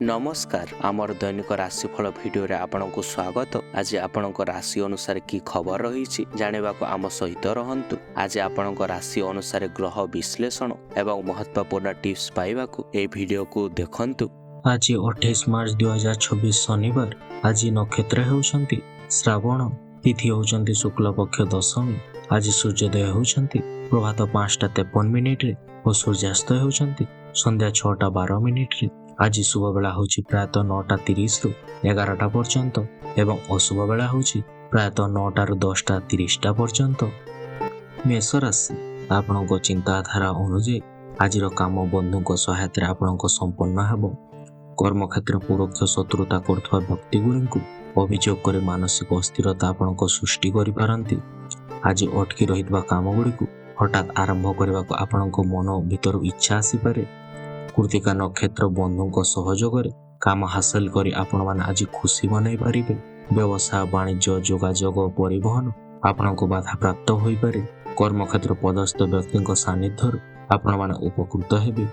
नमस्कार आमर दैनिक राशिफल भिडियो आपनको स्वागत। आज आपणक राशि अनुसार की खबर रही जाना आम सहित रहंतु। आज आपणक राशि अनुसार ग्रह विश्लेषण एवं महत्वपूर्ण टिप्स पाइबाकू ए भिडियो को देखंतु। आज 28 मार्च 2026 शनिवार। आज नक्षत्र होउछंती श्रावण, तिथि होउछंती शुक्ल पक्ष दशमी। आज सूर्योदय होउछंती प्रभात 5:53 रे और सूर्यास्त होउछंती संध्या 6:12 रे। आज शुभ बेला होउछि प्रायतः 9:30 रु 11टा पर्यंत एवं अशुभ बेला होउछि प्रायतः 9टा रु 10:30 पर्यंत। मेष राशि, आपणको चिंताधारा अनुसार आज काम बंधु सहायता आपणको संपन्न हेबो। कर्मक्षेत्र परोक्ष शत्रुता करथवा व्यक्ति गुड़िक अभियोग कर मानसिक अस्थिरता आपणको सृष्टि करिपारंती। आज अटकी रहितबा काम गुड़िक हठात आरंभ करने को आपणको मन भीतर इच्छा आसीपारे। कृतिका नक्षत्र बंधुଙ୍କ सहयोगरे काम हासिल करी आपण माने आज खुशी मनई पारिबे। व्यवसाय वाणिज्य जोगाजोग परिवहन आपणको बाधा प्राप्त होई पारे। कर्मक्षेत्र पदस्थ व्यक्तिଙ୍କ सानिध्यରୁ आपण माने उपकृत हेबे।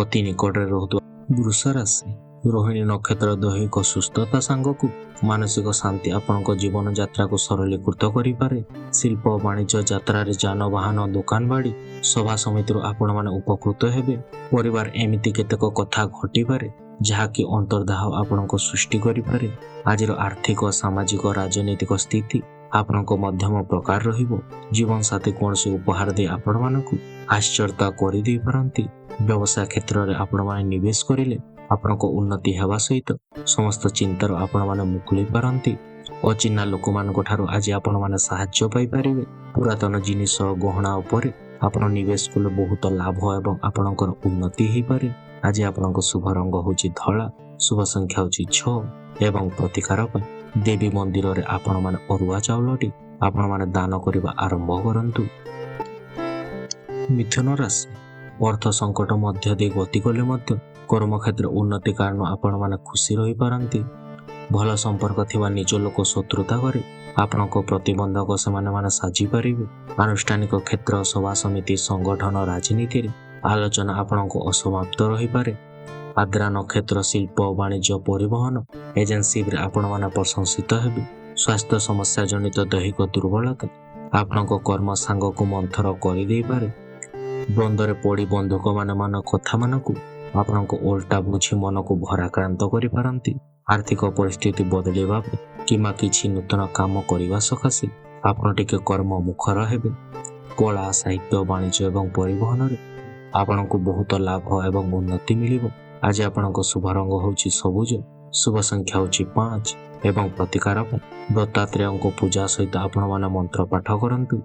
अति निकटरे रहतु वृष राशि, रोहिणी नक्षत्र दैहिक सुस्थता सांगकु मानसिक शांति आपणको जीवन यात्रा को सरलीकृत करि पारे। शिल्प वाणिज्य यात्रा रे जानवाहन दुकान बाड़ी सभा समिति आपण माने उपकृत हेबे। परिवार एमिति केतेक कथा घटी पारे जहाँकि अंतर्दाह आपणको सृष्टि करि पारे। आजिर आर्थिक सामाजिक राजनीतिक स्थिति आपणको मध्यम प्रकार रहिबो। जीवन साथी कोनसे उपहार दे आपण मानकु आश्चर्यता करि दै पारंती। व्यवसाय क्षेत्र रे आपण माने निवेश करिले आपणको उन्नति हेबा सहित समस्त चिंतार आपण माने मुकुली पारंती। अचिन्हा लोक मानको ठारो आज आपण माने सहायता पाई पारिबे। पुरातन जिनिस गहना उपरे आपण निवेश कले बहुत लाभ एवं आपणकर उन्नति हेई पारे। आज आपणको शुभ रंग होची धला, शुभ संख्या होची 6 एवं प्रतिकार पर देवी मंदिर रे आपण माने अरुआ चाउलटी आपण माने दान करबा आरंभ करंतु। मिथुन राशि, अर्थ संकट मध्य दे गति कले मध्य कर्मक्षेत्र उन्नति कारण आपण माने खुशी रही पारंती। भल संपर्क थिबा निज लोक शत्रुता करे आपणको प्रतिबंधक से माने साजी पारिबे। अनुष्ठानिक क्षेत्र सभा समिति संगठन राजनीति रे आलोचना आपणको असमाप्त रही पारे। आद्रा नक्षत्र शिल्प वाणिज्य परिवहन एजेंसी रे आपण माने प्रशंसित हेबे। स्वास्थ्य समस्या जनित दैहिक दुर्बलता आपणको कर्म सांग को मंथर करि देई पारे। द्वंद्व पड़ी बंधुक मान कथा मानकु आपणको ओल्टा बुझी मन को भराक्रांत करि पारंती। आर्थिक परिस्थिति बदलेबा किमा किछि नूतन काम करिवा सकाशे आपण टिके कर्म मुखर हेबे। कला साहित्य वाणिज्य एवं परिवहन रे आपणको बहुत लाभ एवं उन्नति मिलिबो। आज आपणको शुभ रंग होछि सबुज, शुभ संख्या होछि 5 एवं प्रतिकार दत्तात्रेयଙ୍କ पूजा सहित आपण माने मंत्र पाठ करंतु।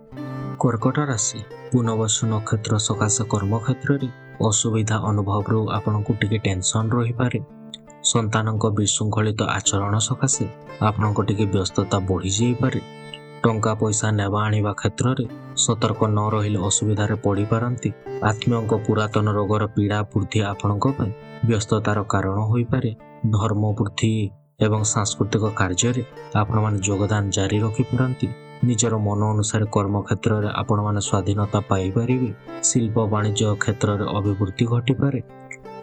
कर्कट राशि, पुनर्वसु नक्षत्र सकाशे कर्मक्षेत्र रे असुविधा अनुभव रो आपणको टिके टेंशन रही पारे। संतानक विशृंखलित आचरण सकाशे आपणको टिके व्यस्तता बढ़ी जाई पारे। टंका पैसा नेबा आनिबा क्षेत्र रे सतर्क न रहिले असुविधा रे पड़ी पारंती। आत्मीयक पुरातन रोगर पीड़ा वृद्धि आपणको पे व्यस्ततार कारण होई पारे। धर्म वृद्धि एवं सांस्कृतिक कार्य रे आपण माने योगदान जारी रखि पारंती। निजर मन अनुसार कर्म क्षेत्र रे आपण माने स्वाधीनता पाई पारिबे। शिल्प वाणिज्य क्षेत्र रे अभिवृद्धि घटी पारे।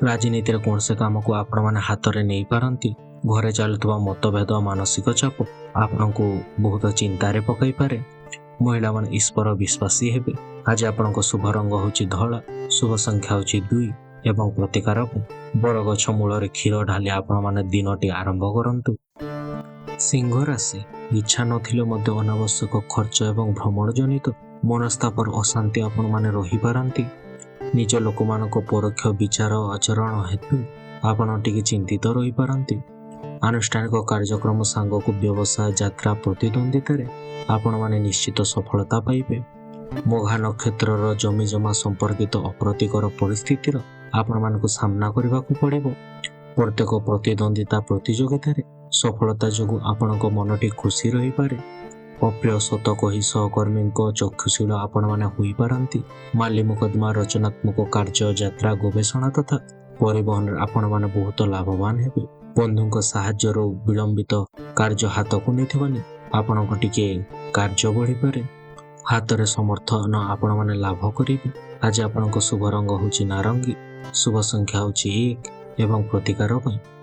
राजनीति रे कोनसे काम को आपण माने हाथ रे नै पारंती। घरे चलुवा मतभेद मानसिक चाप आपनको बहुत चिंता रे पकाई पारे। महिला माने ईश्वर विश्वासी हेबे। आज आपनको शुभ रंग होची धला, शुभ संख्या होची 2 एवं प्रतिकार बरगछ मूल रे क्षीर ढाली आपण माने दिनटी आरंभ करंतु। सिंह राशि, इच्छा नथिले मध्य अनावश्यक खर्च एवं भ्रमण जनित मनस्तापर अशांति आपण माने रही पारंती। निज लोक मानको परोक्ष विचार आचरण हेतु आपण टिके चिंतित रही पारंती। अनुष्ठानिक कार्यक्रम सांग को व्यवसाय यात्रा प्रतिद्वंदिता रे आपण माने निश्चित सफलता पाइबे। मोघा नक्षत्र जमी जमा संपर्कित अप्रतिकर परिस्थितिर आपण मानको सामना करबा को पड़िबो। प्रत्येक प्रतिद्वंदिता प्रतियोगिता रे सफलता जोगु आपणको मनटी खुशी रही पारे। अप्रिय सत कही सहकर्मी चक्षुशील आपण माने होई पारंती। माली मुकदमा रचनात्मक कार्य यात्रा गवेषणा तथा परिवहन आपण माने बहुत लाभवान हेबे। बंधुक साहाय्य विलंबित कार्य हाथ को नेथिबनी आपणको टिके कार्य बढ़ी पारे। हाथ रे समर्थन आपण माने लाभ करिबे। आज आपणको शुभ रंग होची नारंगी, शुभ संख्या होची 1 एवं प्रतिकार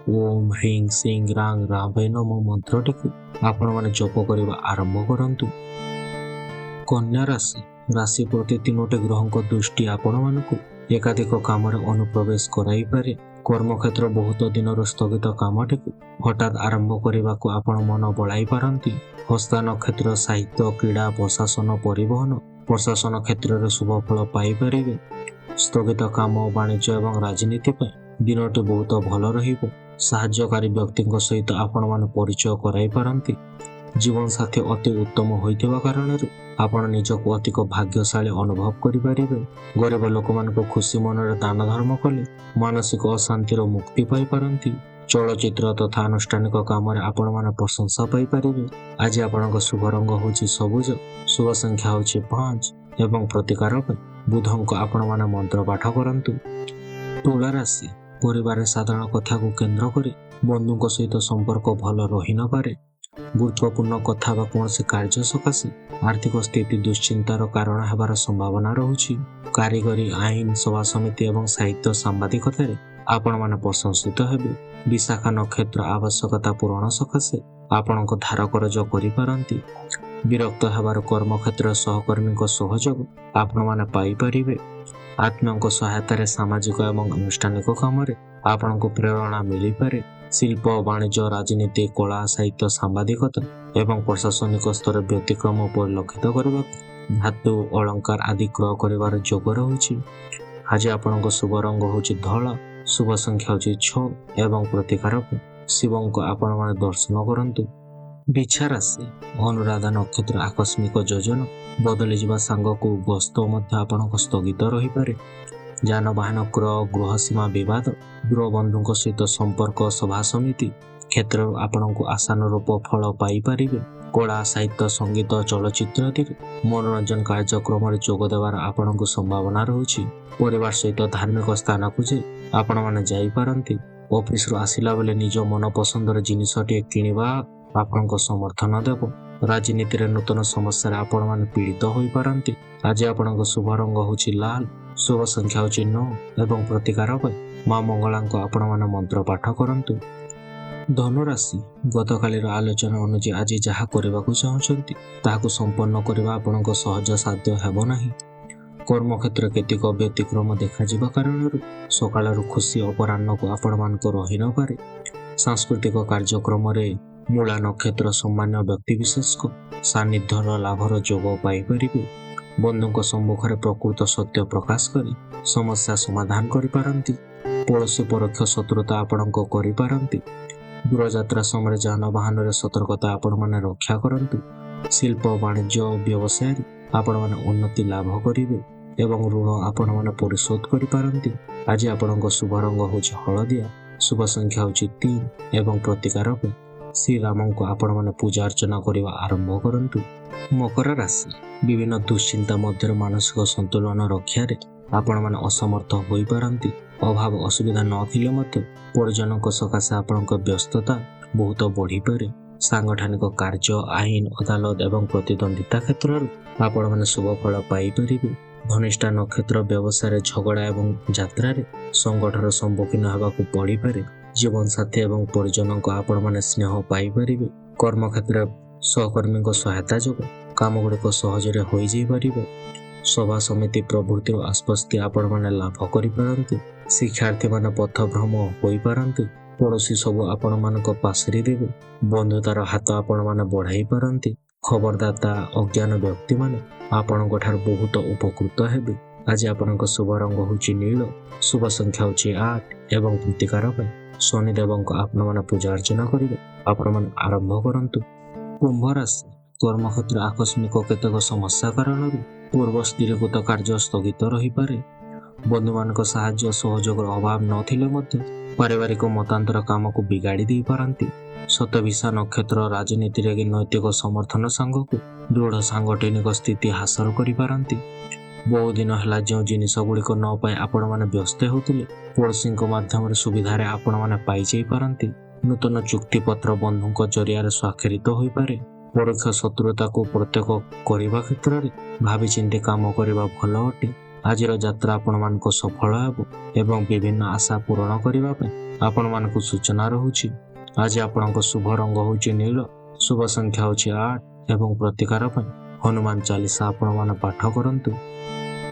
ଓମ୍ ହ୍ରିଂ ସିଂ ରାଙ୍ଗ ରାଭେ ନମଃ ମନ୍ତ୍ରଟିକୁ ଆପଣମାନେ ଜପ କରିବା ଆରମ୍ଭ କରନ୍ତୁ। କନ୍ୟା ରାଶି ରାଶି ପ୍ରତି 3ଟି ଗ୍ରହଙ୍କ ଦୃଷ୍ଟି ଆପଣମାନଙ୍କୁ ଏକାଧିକ କାମରେ ଅନୁପ୍ରବେଶ କରାଇପାରେ। କର୍ମକ୍ଷେତ୍ର ବହୁତ ଦିନର ସ୍ଥଗିତ କାମଟିକୁ ହଠାତ୍ ଆରମ୍ଭ କରିବାକୁ ଆପଣ ମନ ବଳାଇ ପାରନ୍ତି। ହସ୍ତା ନକ୍ଷତ୍ର ସାହିତ୍ୟ, କ୍ରୀଡ଼ା, ପ୍ରଶାସନ, ପରିବହନ, ପ୍ରଶାସନ କ୍ଷେତ୍ରରେ ଶୁଭ ଫଳ ପାଇପାରିବେ। ସ୍ଥଗିତ କାମ, ବାଣିଜ୍ୟ ଏବଂ ରାଜନୀତି ପାଇଁ ଦିନଟି ବହୁତ ଭଲ ରହିବ। ସାହାଯ୍ୟକାରୀ ବ୍ୟକ୍ତିଙ୍କ ସହିତ ଆପଣମାନେ ପରିଚୟ କରାଇ ପାରନ୍ତି। ଜୀବନସାଥୀ ଅତି ଉତ୍ତମ ହୋଇଥିବା କାରଣରୁ ଆପଣ ନିଜକୁ ଅଧିକ ଭାଗ୍ୟଶାଳୀ ଅନୁଭବ କରିପାରିବେ। ଗରିବ ଲୋକମାନଙ୍କୁ ଖୁସି ମନରେ ଦାନ ଧର୍ମ କଲେ ମାନସିକ ଅଶାନ୍ତିର ମୁକ୍ତି ପାଇପାରନ୍ତି। ଚଳଚ୍ଚିତ୍ର ତଥା ଆନୁଷ୍ଠାନିକ କାମରେ ଆପଣମାନେ ପ୍ରଶଂସା ପାଇପାରିବେ। ଆଜି ଆପଣଙ୍କ ଶୁଭ ରଙ୍ଗ ହେଉଛି ସବୁଜ, ଶୁଭ ସଂଖ୍ୟା ହେଉଛି 5 ଏବଂ ପ୍ରତିକାର ପାଇଁ ବୁଧଙ୍କ ଆପଣମାନେ ମନ୍ତ୍ର ପାଠ କରନ୍ତୁ। ତୁଳା ରାଶି ପରିବାରରେ ସାଧାରଣ କଥାକୁ କେନ୍ଦ୍ର କରି ବନ୍ଧୁଙ୍କ ସହିତ ସମ୍ପର୍କ ଭଲ ରହିନପାରେ। ଗୁରୁତ୍ୱପୂର୍ଣ୍ଣ କଥା ବା କୌଣସି କାର୍ଯ୍ୟ ସକାଶେ ଆର୍ଥିକ ସ୍ଥିତି ଦୁଶ୍ଚିନ୍ତାର କାରଣ ହେବାର ସମ୍ଭାବନା ରହୁଛି। କାରିଗରୀ, ଆଇନ, ସଭା ସମିତି ଏବଂ ସାହିତ୍ୟ ସାମ୍ବାଦିକତାରେ ଆପଣମାନେ ପ୍ରଶଂସିତ ହେବେ। ବିଶାଖା ନକ୍ଷତ୍ର ଆବଶ୍ୟକତା ପୂରଣ ସକାଶେ ଆପଣଙ୍କ ଧାର କରଜ କରିପାରନ୍ତି। ବିରକ୍ତ ହେବାର କର୍ମକ୍ଷେତ୍ରରେ ସହକର୍ମୀଙ୍କ ସହଯୋଗ ଆପଣମାନେ ପାଇପାରିବେ। ଆତ୍ମୀୟଙ୍କ ସହାୟତାରେ ସାମାଜିକ ଏବଂ ଆନୁଷ୍ଠାନିକ କାମରେ ଆପଣଙ୍କୁ ପ୍ରେରଣା ମିଳିପାରେ। ଶିଳ୍ପ, ବାଣିଜ୍ୟ, ରାଜନୀତି, କଳା, ସାହିତ୍ୟ, ସାମ୍ବାଦିକତା ଏବଂ ପ୍ରଶାସନିକ ସ୍ତରରେ ବ୍ୟତିକ୍ରମ ପରିଲକ୍ଷିତ କରିବାକୁ ଧାତୁ, ଅଳଙ୍କାର ଆଦି କ୍ରୟ କରିବାର ଯୋଗ ରହୁଛି। ଆଜି ଆପଣଙ୍କ ଶୁଭ ରଙ୍ଗ ହେଉଛି ଧଳା, ଶୁଭ ସଂଖ୍ୟା ହେଉଛି 6 ଏବଂ ପ୍ରତିକାର ପାଇଁ ଶିବଙ୍କ ଆପଣମାନେ ଦର୍ଶନ କରନ୍ତୁ। ବିଛା ରାଶି ଅନୁରାଧା ନକ୍ଷତ୍ର ଆକସ୍ମିକ ଯୋଜନା, ବଦଳିଯିବା ସାଙ୍ଗକୁ ଗସ୍ତ ମଧ୍ୟ ଆପଣଙ୍କ ସ୍ଥଗିତ ରହିପାରେ। ଯାନବାହନ କ୍ରୟ, ଗୃହସୀମା ବିବାଦ, ଗୃହବନ୍ଧୁଙ୍କ ସହିତ ସମ୍ପର୍କ, ସଭା ସମିତି କ୍ଷେତ୍ରରୁ ଆପଣଙ୍କୁ ଆଶାନୁରୂପ ଫଳ ପାଇପାରିବେ। କଳା, ସାହିତ୍ୟ, ସଙ୍ଗୀତ, ଚଳଚ୍ଚିତ୍ର ଆଦିରେ ମନୋରଞ୍ଜନ କାର୍ଯ୍ୟକ୍ରମରେ ଯୋଗ ଦେବାର ଆପଣଙ୍କୁ ସମ୍ଭାବନା ରହୁଛି। ପରିବାର ସହିତ ଧାର୍ମିକ ସ୍ଥାନକୁ ଯାଇ ଆପଣମାନେ ଯାଇପାରନ୍ତି। ଅଫିସରୁ ଆସିଲା ବେଳେ ନିଜ ମନପସନ୍ଦର ଜିନିଷଟିଏ କିଣିବା ଆପଣଙ୍କ ସମର୍ଥନ ଦେବ। ରାଜନୀତିରେ ନୂତନ ସମସ୍ୟାରେ ଆପଣମାନେ ପୀଡ଼ିତ ହୋଇପାରନ୍ତି। ଆଜି ଆପଣଙ୍କ ଶୁଭ ରଙ୍ଗ ହେଉଛି ଲାଲ, ଶୁଭ ସଂଖ୍ୟା ହେଉଛି 9 ଏବଂ ପ୍ରତିକାର ପାଇଁ ମା ମଙ୍ଗଳାଙ୍କ ଆପଣମାନେ ମନ୍ତ୍ର ପାଠ କରନ୍ତୁ। ଧନୁରାଶି ଗତକାଲିର ଆଲୋଚନା ଅନୁଯାୟୀ ଆଜି ଯାହା କରିବାକୁ ଚାହୁଁଛନ୍ତି ତାହାକୁ ସମ୍ପନ୍ନ କରିବା ଆପଣଙ୍କ ସହଜ ସାଧ୍ୟ ହେବ ନାହିଁ। କର୍ମକ୍ଷେତ୍ରରେ କେତେକ ବ୍ୟତିକ୍ରମ ଦେଖାଯିବା କାରଣରୁ ସକାଳରୁ ଖୁସି ଅପରାହ୍ନକୁ ଆପଣମାନଙ୍କ ରହିନପାରେ। ସାଂସ୍କୃତିକ କାର୍ଯ୍ୟକ୍ରମରେ ମୂଳା ନକ୍ଷତ୍ର ସମ୍ମାନୀୟ ବ୍ୟକ୍ତିବିଶେଷଙ୍କ ସାନ୍ନିଧ୍ୟର ଲାଭର ଯୋଗ ପାଇପାରିବେ। ବନ୍ଧୁଙ୍କ ସମ୍ମୁଖରେ ପ୍ରକୃତ ସତ୍ୟ ପ୍ରକାଶ କରି ସମସ୍ୟା ସମାଧାନ କରିପାରନ୍ତି। ପଡ଼ୋଶୀ ପରୋକ୍ଷ ଶତ୍ରୁତା ଆପଣଙ୍କ କରିପାରନ୍ତି। ଦୂରଯାତ୍ରା ସମୟରେ ଯାନବାହନରେ ସତର୍କତା ଆପଣମାନେ ରକ୍ଷା କରନ୍ତୁ। ଶିଳ୍ପ, ବାଣିଜ୍ୟ, ବ୍ୟବସାୟରେ ଆପଣମାନେ ଉନ୍ନତି ଲାଭ କରିବେ ଏବଂ ଋଣ ଆପଣମାନେ ପରିଶୋଧ କରିପାରନ୍ତି। ଆଜି ଆପଣଙ୍କ ଶୁଭ ରଙ୍ଗ ହେଉଛି ହଳଦିଆ, ଶୁଭ ସଂଖ୍ୟା ହେଉଛି 3 ଏବଂ ପ୍ରତିକାର ପାଇଁ ଶ୍ରୀରାମଙ୍କୁ ଆପଣମାନେ ପୂଜା ଅର୍ଚ୍ଚନା କରିବା ଆରମ୍ଭ କରନ୍ତୁ। ମକର ରାଶି ବିଭିନ୍ନ ଦୁଶ୍ଚିନ୍ତା ମଧ୍ୟରେ ମାନସିକ ସନ୍ତୁଳନ ରକ୍ଷାରେ ଆପଣମାନେ ଅସମର୍ଥ ହୋଇପାରନ୍ତି। ଅଭାବ ଅସୁବିଧା ନଥିଲେ ମଧ୍ୟ ପରିଜନଙ୍କ ସକାଶେ ଆପଣଙ୍କ ବ୍ୟସ୍ତତା ବହୁତ ବଢ଼ିପାରେ। ସାଂଗଠନିକ କାର୍ଯ୍ୟ, ଆଇନ, ଅଦାଲତ ଏବଂ ପ୍ରତିଦ୍ୱନ୍ଦିତା କ୍ଷେତ୍ରରୁ ଆପଣମାନେ ଶୁଭ ଫଳ ପାଇପାରିବେ। ଧନିଷ୍ଠା ନକ୍ଷତ୍ର ବ୍ୟବସାୟରେ ଝଗଡ଼ା ଏବଂ ଯାତ୍ରାରେ ସଂକଟର ସମ୍ମୁଖୀନ ହେବାକୁ ପଡ଼ିପାରେ। ଜୀବନସାଥୀ ଏବଂ ପରିଜନଙ୍କ ଆପଣମାନେ ସ୍ନେହ ପାଇପାରିବେ। କର୍ମକ୍ଷେତ୍ରରେ ସହକର୍ମୀଙ୍କ ସହାୟତା ଯୋଗୁଁ କାମଗୁଡ଼ିକ ସହଜରେ ହୋଇଯାଇପାରିବ। ସଭା ସମିତି ପ୍ରଭୃତିର ଆଶ୍ୱସ୍ତି ଆପଣମାନେ ଲାଭ କରିପାରନ୍ତି। ଶିକ୍ଷାର୍ଥୀମାନେ ପଥଭ୍ରମ ହୋଇପାରନ୍ତି। ପଡ଼ୋଶୀ ସବୁ ଆପଣମାନଙ୍କ ପାଶରି ଦେବେ। ବନ୍ଧୁତାର ହାତ ଆପଣମାନେ ବଢ଼ାଇ ପାରନ୍ତି। ଖବରଦାତା ଅଜ୍ଞାନ ବ୍ୟକ୍ତିମାନେ ଆପଣଙ୍କ ଠାରୁ ବହୁତ ଉପକୃତ ହେବେ। ଆଜି ଆପଣଙ୍କ ଶୁଭ ରଙ୍ଗ ହେଉଛି ନୀଳ, ଶୁଭ ସଂଖ୍ୟା ହେଉଛି 8 ଏବଂ ପ୍ରତିକାର ପାଇଁ ଶନିଦେବଙ୍କ ଆପଣମାନେ ପୂଜା ଅର୍ଚ୍ଚନା କରିବେ ଆପଣମାନେ ଆରମ୍ଭ କରନ୍ତୁ। କୁମ୍ଭ ରାଶି କର୍ମକ୍ଷେତ୍ର ଆକସ୍ମିକ କେତେକ ସମସ୍ୟା କାରଣରୁ ପୂର୍ବ ସ୍ଥିରୀକୃତ କାର୍ଯ୍ୟ ସ୍ଥଗିତ ରହିପାରେ। ବନ୍ଧୁମାନଙ୍କ ସାହାଯ୍ୟ ସହଯୋଗର ଅଭାବ ନଥିଲେ ମଧ୍ୟ ପାରିବାରିକ ମତାନ୍ତର କାମକୁ ବିଗାଡ଼ି ଦେଇପାରନ୍ତି। ଶତଭିଷା ନକ୍ଷତ୍ର ରାଜନୀତିରେ ନୈତିକ ସମର୍ଥନ ସାଙ୍ଗକୁ ଦୃଢ଼ ସାଂଗଠନିକ ସ୍ଥିତି ହାସଲ କରିପାରନ୍ତି। ବହୁଦିନ ହେଲା ଯେଉଁ ଜିନିଷ ଗୁଡ଼ିକ ନ ପାଇ ଆପଣମାନେ ବ୍ୟସ୍ତ ହେଉଥିଲେ ପଡ଼ୋଶୀଙ୍କ ମାଧ୍ୟମରେ ସୁବିଧାରେ ଆପଣମାନେ ପାଇଯାଇପାରନ୍ତି। ନୂତନ ଚୁକ୍ତିପତ୍ର ବନ୍ଧୁଙ୍କ ଜରିଆରେ ସ୍ୱାକ୍ଷରିତ ହୋଇପାରେ। ପରୋକ୍ଷ ଶତ୍ରୁତାକୁ ପ୍ରତ୍ୟକ୍ଷ କରିବା କ୍ଷେତ୍ରରେ ଭାବିଚିନ୍ତି କାମ କରିବା ଭଲ ଅଟେ। ଆଜିର ଯାତ୍ରା ଆପଣମାନଙ୍କ ସଫଳ ହେବ ଏବଂ ବିଭିନ୍ନ ଆଶା ପୂରଣ କରିବା ପାଇଁ ଆପଣମାନଙ୍କୁ ସୂଚନା ରହୁଛି। ଆଜି ଆପଣଙ୍କ ଶୁଭ ରଙ୍ଗ ହେଉଛି ନୀଳ, ଶୁଭ ସଂଖ୍ୟା ହେଉଛି 8 ଏବଂ ପ୍ରତିକାର ପାଇଁ ହନୁମାନ ଚାଳିଶା ଆପଣମାନେ ପାଠ କରନ୍ତୁ।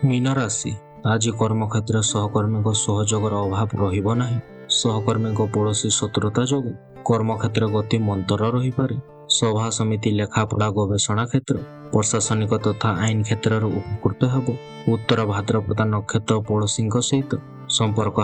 ମୀନ ରାଶି, ଆଜି କର୍ମକ୍ଷେତ୍ରରେ ସହକର୍ମୀଙ୍କ ସହଯୋଗର ଅଭାବ ରହିବ ନାହିଁ। ସହକର୍ମୀଙ୍କ ପଡ଼ୋଶୀ ଶତ୍ରୁତା ଯୋଗୁଁ କର୍ମକ୍ଷେତ୍ରରେ ଗତି ମନ୍ତର ରହିପାରେ। ସଭା ସମିତି, ଲେଖାପଢ଼ା, ଗବେଷଣା କ୍ଷେତ୍ର, ପ୍ରଶାସନିକ ତଥା ଆଇନ କ୍ଷେତ୍ରରେ ଉପକୃତ ହେବ। ଉତ୍ତର ଭାଦ୍ରପଦ ନକ୍ଷତ୍ର ପଡ଼ୋଶୀଙ୍କ ସହିତ ସମ୍ପର୍କ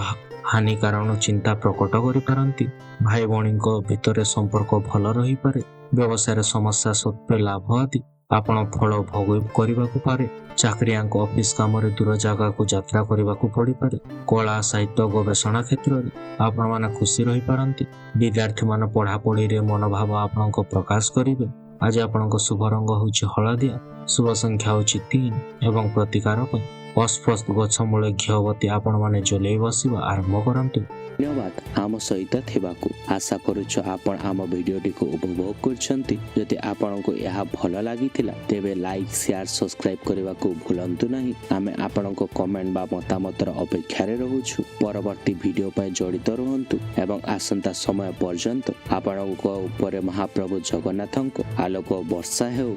ହାନି କାରଣ ଚିନ୍ତା ପ୍ରକଟ କରିପାରନ୍ତି। ଭାଇ ଭଉଣୀଙ୍କ ଭିତରେ ସମ୍ପର୍କ ଭଲ ରହିପାରେ। ବ୍ୟବସାୟରେ ସମସ୍ୟା ସତ୍ତ୍ୱେ ଲାଭ ଆଦି ଆପଣ ଫଳ ଭୋଗ କରିବାକୁ ପାରେ। ଚାକିରିଆଙ୍କ ଅଫିସ କାମରେ ଦୂର ଜାଗାକୁ ଯାତ୍ରା କରିବାକୁ ପଡ଼ିପାରେ। କଳା, ସାହିତ୍ୟ, ଗବେଷଣା କ୍ଷେତ୍ରରେ ଆପଣମାନେ ଖୁସି ରହିପାରନ୍ତି। ବିଦ୍ୟାର୍ଥୀମାନେ ପଢ଼ାପଢ଼ିରେ ମନୋଭାବ ଆପଣଙ୍କ ପ୍ରକାଶ କରିବେ। ଆଜି ଆପଣଙ୍କ ଶୁଭ ରଙ୍ଗ ହେଉଛି ହଳଦିଆ, ଶୁଭ ସଂଖ୍ୟା ହେଉଛି 3 ଏବଂ ପ୍ରତିକାର ପାଇଁ ଅସ୍ପଷ୍ଟ ଗଛ ମୂଳେ ଘିଅବତୀ ଆପଣମାନେ ଜଲେଇ ବସିବା ଆରମ୍ଭ କରନ୍ତୁ। ଧନ୍ୟବାଦ ଆମ ସହିତ ଥିବାକୁ। ଆଶା କରୁଛୁ ଆପଣ ଆମ ଭିଡ଼ିଓଟିକୁ ଉପଭୋଗ କରିଛନ୍ତି। ଯଦି ଆପଣଙ୍କୁ ଏହା ଭଲ ଲାଗିଥିଲା ତେବେ ଲାଇକ୍, ସେୟାର, ସବସ୍କ୍ରାଇବ୍ କରିବାକୁ ଭୁଲନ୍ତୁ ନାହିଁ। ଆମେ ଆପଣଙ୍କ କମେଣ୍ଟ ବା ମତାମତର ଅପେକ୍ଷାରେ ରହୁଛୁ। ପରବର୍ତ୍ତୀ ଭିଡ଼ିଓ ପାଇଁ ଜଡ଼ିତ ରୁହନ୍ତୁ ଏବଂ ଆସନ୍ତା ସମୟ ପର୍ଯ୍ୟନ୍ତ ଆପଣଙ୍କ ଉପରେ ମହାପ୍ରଭୁ ଜଗନ୍ନାଥଙ୍କ ଆଲୋକ ବର୍ଷା ହେଉ।